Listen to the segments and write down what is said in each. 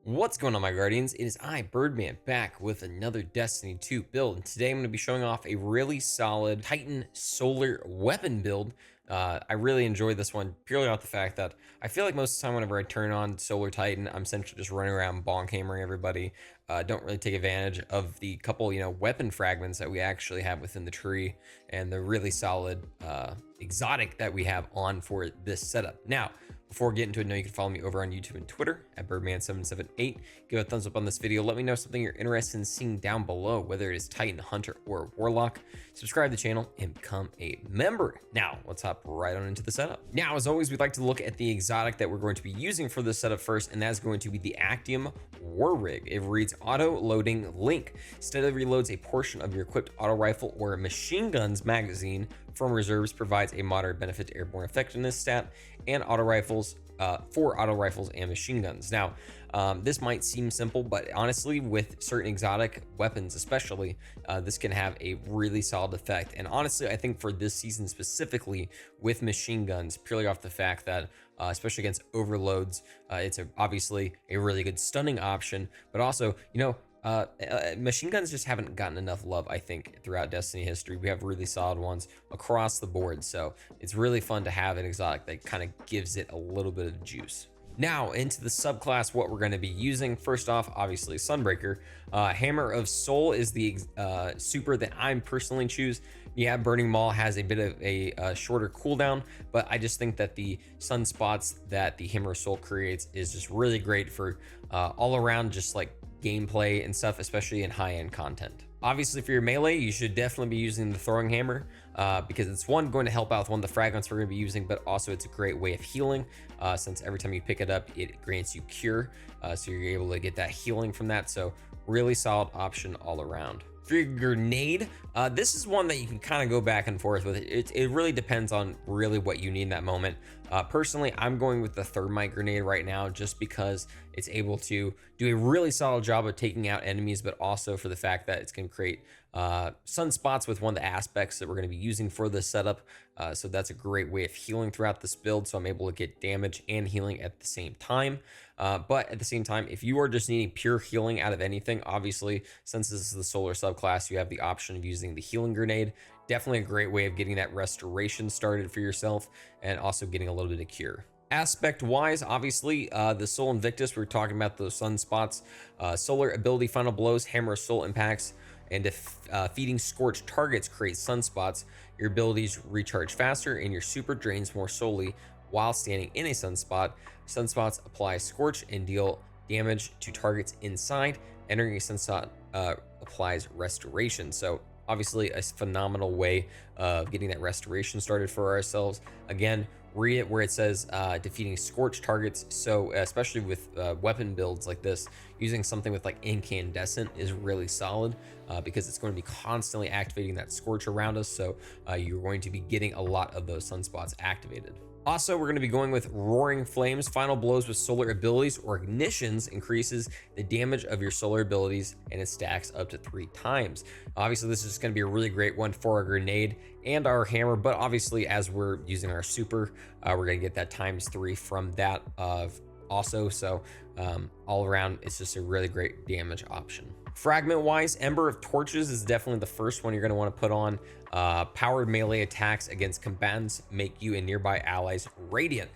What's going on, my Guardians? It is I, Birdman, back with another Destiny 2 build. And today I'm going to be showing off a really solid Titan solar weapon build. I really enjoyed this one purely off the fact that I feel like most of the time whenever I turn on Solar Titan, I'm essentially just running around bonk hammering everybody. Don't really take advantage of the couple, weapon fragments that we actually have within the tree and the really solid exotic that we have on for this setup. Now, before getting into it, know you can follow me over on YouTube and Twitter at Birdman778. Give a thumbs up on this video. Let me know something you're interested in seeing down below, whether it is Titan, Hunter, or Warlock. Subscribe to the channel and become a member. Now, let's hop right on into the setup. Now, as always, we'd like to look at the exotic that we're going to be using for this setup first, and that's going to be the Actium War Rig. It reads Auto Loading Link. Steadily reloads a portion of your equipped auto rifle or machine guns magazine from reserves, provides a moderate benefit to airborne effectiveness stat and auto rifles for auto rifles and machine guns. Now, this might seem simple, but honestly, with certain exotic weapons especially, this can have a really solid effect. And honestly, I think for this season specifically with machine guns, purely off the fact that especially against overloads, it's obviously a really good stunning option, but also, machine guns just haven't gotten enough love, I think, throughout Destiny history. We have really solid ones across the board, so it's really fun to have an exotic that kind of gives it a little bit of juice. Now, into the subclass, what we're going to be using. First off, obviously, Sunbreaker. Hammer of Soul is the super that I'm personally choose. Yeah, Burning Maul has a bit of a shorter cooldown, but I just think that the sunspots that the Hammer of Soul creates is just really great for all around just like gameplay and stuff, especially in high-end content. Obviously, for your melee, you should definitely be using the throwing hammer because it's going to help out with one of the fragments we're going to be using, but also it's a great way of healing since every time you pick it up, it grants you cure. So you're able to get that healing from that. So really solid option all around. For your grenade, this is one that you can kind of go back and forth with. It really depends on really what you need in that moment. Personally, I'm going with the thermite grenade right now just because it's able to do a really solid job of taking out enemies, but also for the fact that it's going to create sunspots with one of the aspects that we're going to be using for this setup. So that's a great way of healing throughout this build. So I'm able to get damage and healing at the same time. But at the same time, if you are just needing pure healing out of anything, obviously, since this is the solar subclass, you have the option of using the healing grenade. Definitely a great way of getting that restoration started for yourself and also getting a little bit of cure. Aspect wise, obviously, the Soul Invictus, we were talking about those sunspots. Solar ability Final Blows, Hammer of Soul impacts, and defeating scorched targets creates sunspots. Your abilities recharge faster and your super drains more solely while standing in a sunspot. Sunspots apply scorch and deal damage to targets inside. Entering a sunspot applies restoration. So obviously a phenomenal way of getting that restoration started for ourselves. Again, read it where it says defeating scorched targets. So especially with weapon builds like this, using something with like incandescent is really solid because it's going to be constantly activating that scorch around us. So you're going to be getting a lot of those sunspots activated. Also, we're going to be going with Roaring Flames. Final Blows with solar abilities or ignitions increases the damage of your solar abilities, and it stacks up to 3 times. Obviously, this is just going to be a really great one for our grenade and our hammer, but obviously, as we're using our super, we're going to get that ×3 from that also. So all around, it's just a really great damage option. Fragment wise, Ember of Torches is definitely the first one you're going to want to put on. Powered melee attacks against combatants make you and nearby allies radiant.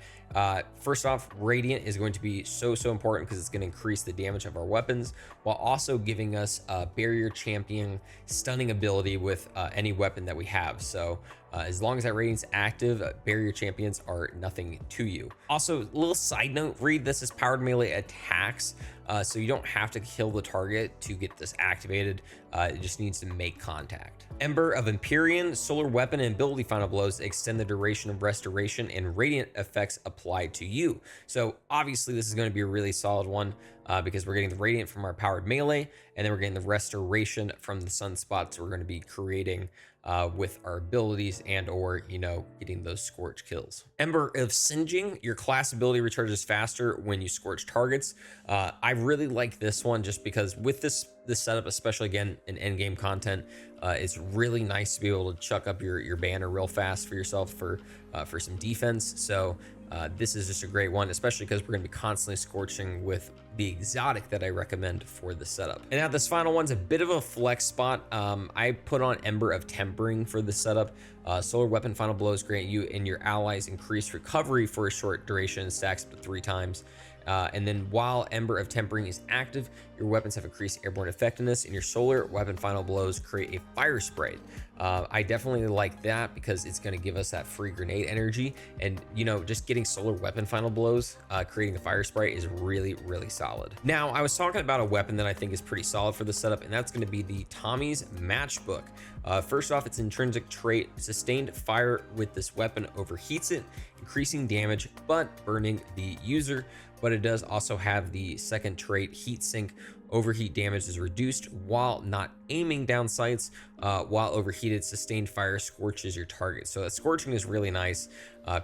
First off, radiant is going to be so important because it's going to increase the damage of our weapons while also giving us a barrier champion stunning ability with any weapon that we have. So as long as that radiant's active, barrier champions are nothing to you. Also, a little side note, read this is powered melee attacks. So you don't have to kill the target to get this activated. It just needs to make contact. Ember of Empyrean, solar weapon and ability Final Blows extend the duration of restoration and radiant effects applied to you. So obviously this is going to be a really solid one because we're getting the radiant from our powered melee, and then we're getting the restoration from the sunspots we're going to be creating with our abilities and or getting those scorch kills. Ember of Singeing, your class ability recharges faster when you scorch targets. I really like this one just because with this setup, especially again in endgame content, it's really nice to be able to chuck up your banner real fast for yourself for some defense. So this is just a great one, especially because we're going to be constantly scorching with the exotic that I recommend for the setup. And now this final one's a bit of a flex spot. I put on Ember of Tempering for the setup. Solar Weapon Final Blows grant you and your allies increased recovery for a short duration, stacks up to 3 times. And then while Ember of Tempering is active, your weapons have increased airborne effectiveness, and your Solar Weapon Final Blows create a fire spray. I definitely like that because it's going to give us that free grenade energy, and you know, just getting Solar Weapon Final Blows, creating a fire spray is really, really solid. Now, I was talking about a weapon that I think is pretty solid for the setup, and that's going to be the Tommy's Matchbook. First off, its intrinsic trait, sustained fire with this weapon overheats it, increasing damage but burning the user. But it does also have the second trait, Heat Sink. Overheat damage is reduced while not aiming down sights. While overheated, sustained fire scorches your target. So that scorching is really nice,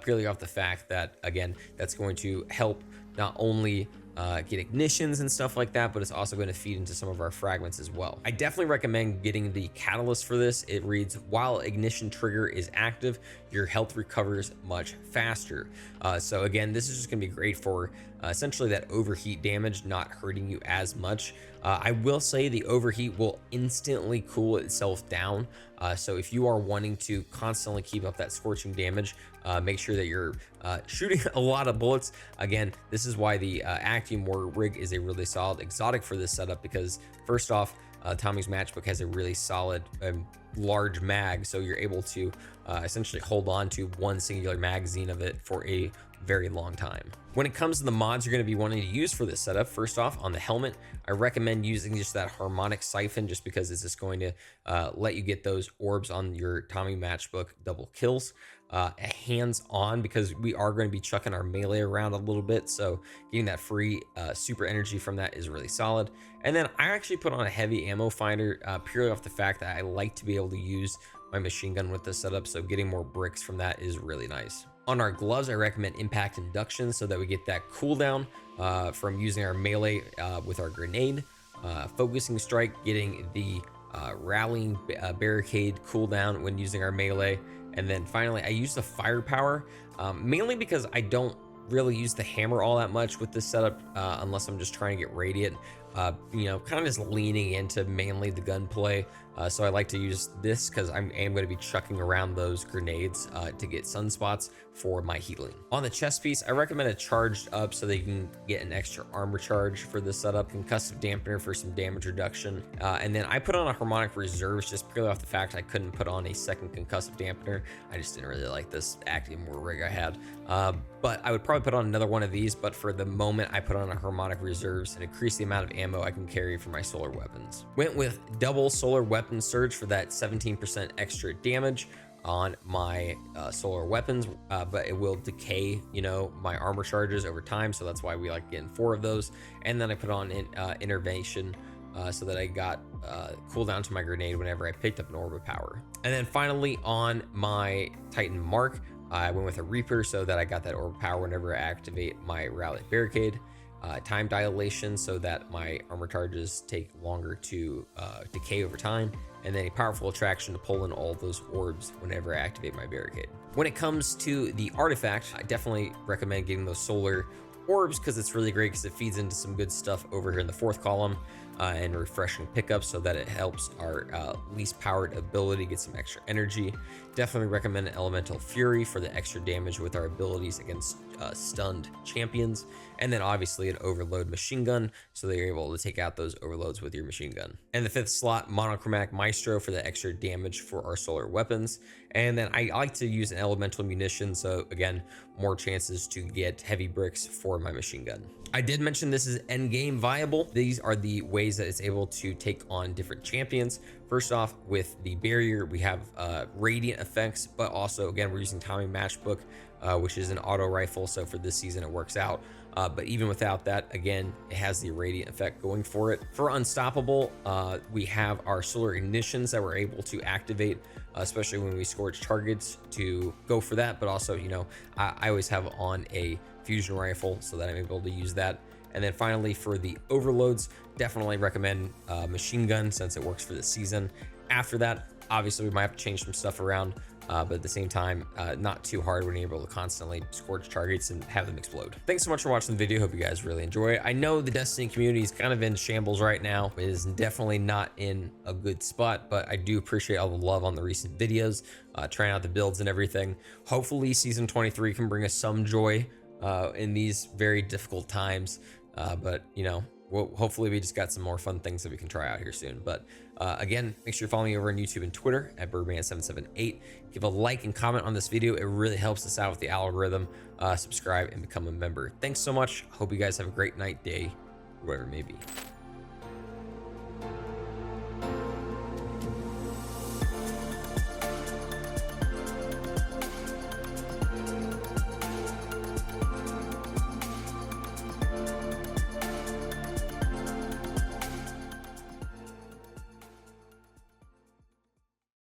purely off the fact that, again, that's going to help not only get ignitions and stuff like that, but it's also going to feed into some of our fragments as well. I definitely recommend getting the catalyst for this. It reads, while ignition trigger is active, your health recovers much faster. So again, this is just going to be great for essentially that overheat damage not hurting you as much. I will say the overheat will instantly cool itself down. So if you are wanting to constantly keep up that scorching damage, make sure that you're shooting a lot of bullets. Again, this is why the Actium War Rig is a really solid exotic for this setup, because first off, Tommy's Matchbook has a really solid large mag, so you're able to essentially hold on to one singular magazine of it for a very long time. When it comes to the mods you're going to be wanting to use for this setup, first off, on the helmet, I recommend using just that harmonic siphon, just because it's just going to let you get those orbs on your Tommy Matchbook double kills. Hands-on, because we are going to be chucking our melee around a little bit, so getting that free super energy from that is really solid. And then I actually put on a heavy ammo finder, purely off the fact that I like to be able to use my machine gun with this setup, so getting more bricks from that is really nice. On our gloves, I recommend impact induction so that we get that cooldown from using our melee with our grenade. Focusing strike, getting the rallying barricade cooldown when using our melee. And then finally, I use the firepower, mainly because I don't really use the hammer all that much with this setup, unless I'm just trying to get radiant. You know, kind of just leaning into mainly the gunplay. So I like to use this because I am going to be chucking around those grenades to get sunspots for my healing. On the chest piece, I recommend a charged up so that you can get an extra armor charge for this setup, concussive dampener for some damage reduction. And then I put on a harmonic reserves just purely off the fact I couldn't put on a second concussive dampener. I just didn't really like this Actium War rig I had. But I would probably put on another one of these, but for the moment I put on a harmonic reserves and increase the amount of ammo I can carry for my solar weapons. Went with double solar weapon surge for that 17% extra damage on my solar weapons, but it will decay, you know, my armor charges over time, so that's why we like getting 4 of those. And then I put on innervation so that I got cooldown to my grenade whenever I picked up an orb of power. And then finally on my Titan Mark, I went with a Reaper so that I got that orb of power whenever I activate my rally barricade. Time dilation so that my armor charges take longer to decay over time, and then a powerful attraction to pull in all those orbs whenever I activate my barricade. When it comes to the artifact, I definitely recommend getting those solar orbs because it's really great because it feeds into some good stuff over here in the 4th column and refreshing pickups so that it helps our least powered ability get some extra energy. Definitely recommend Elemental Fury for the extra damage with our abilities against stunned champions, and then obviously an overload machine gun so that you're able to take out those overloads with your machine gun. And the 5th slot, Monochromatic Maestro for the extra damage for our solar weapons. And then I like to use an elemental munition, so again, more chances to get heavy bricks for my machine gun. I did mention this is endgame viable. These are the ways that it's able to take on different champions. First off, with the barrier, we have radiant effects, but also, again, we're using Tommy Matchbook, which is an auto rifle, so for this season it works out. But even without that, again, it has the radiant effect going for it. For Unstoppable, we have our solar ignitions that we're able to activate, especially when we scorch targets, to go for that. But also, you know, I always have on a fusion rifle so that I'm able to use that. And then finally, for the overloads, definitely recommend machine gun since it works for the season. After that, obviously we might have to change some stuff around, but at the same time, not too hard when you're able to constantly scorch targets and have them explode. Thanks so much for watching the video. Hope you guys really enjoy it. I know the Destiny community is kind of in shambles right now. It is definitely not in a good spot, but I do appreciate all the love on the recent videos, trying out the builds and everything. Hopefully season 23 can bring us some joy in these very difficult times. But you know, hopefully we just got some more fun things that we can try out here soon. But again, make sure you're following me over on YouTube and Twitter at Birdman778. Give a like and comment on this video. It really helps us out with the algorithm. Subscribe and become a member. Thanks so much. Hope you guys have a great night, day, whatever it may be.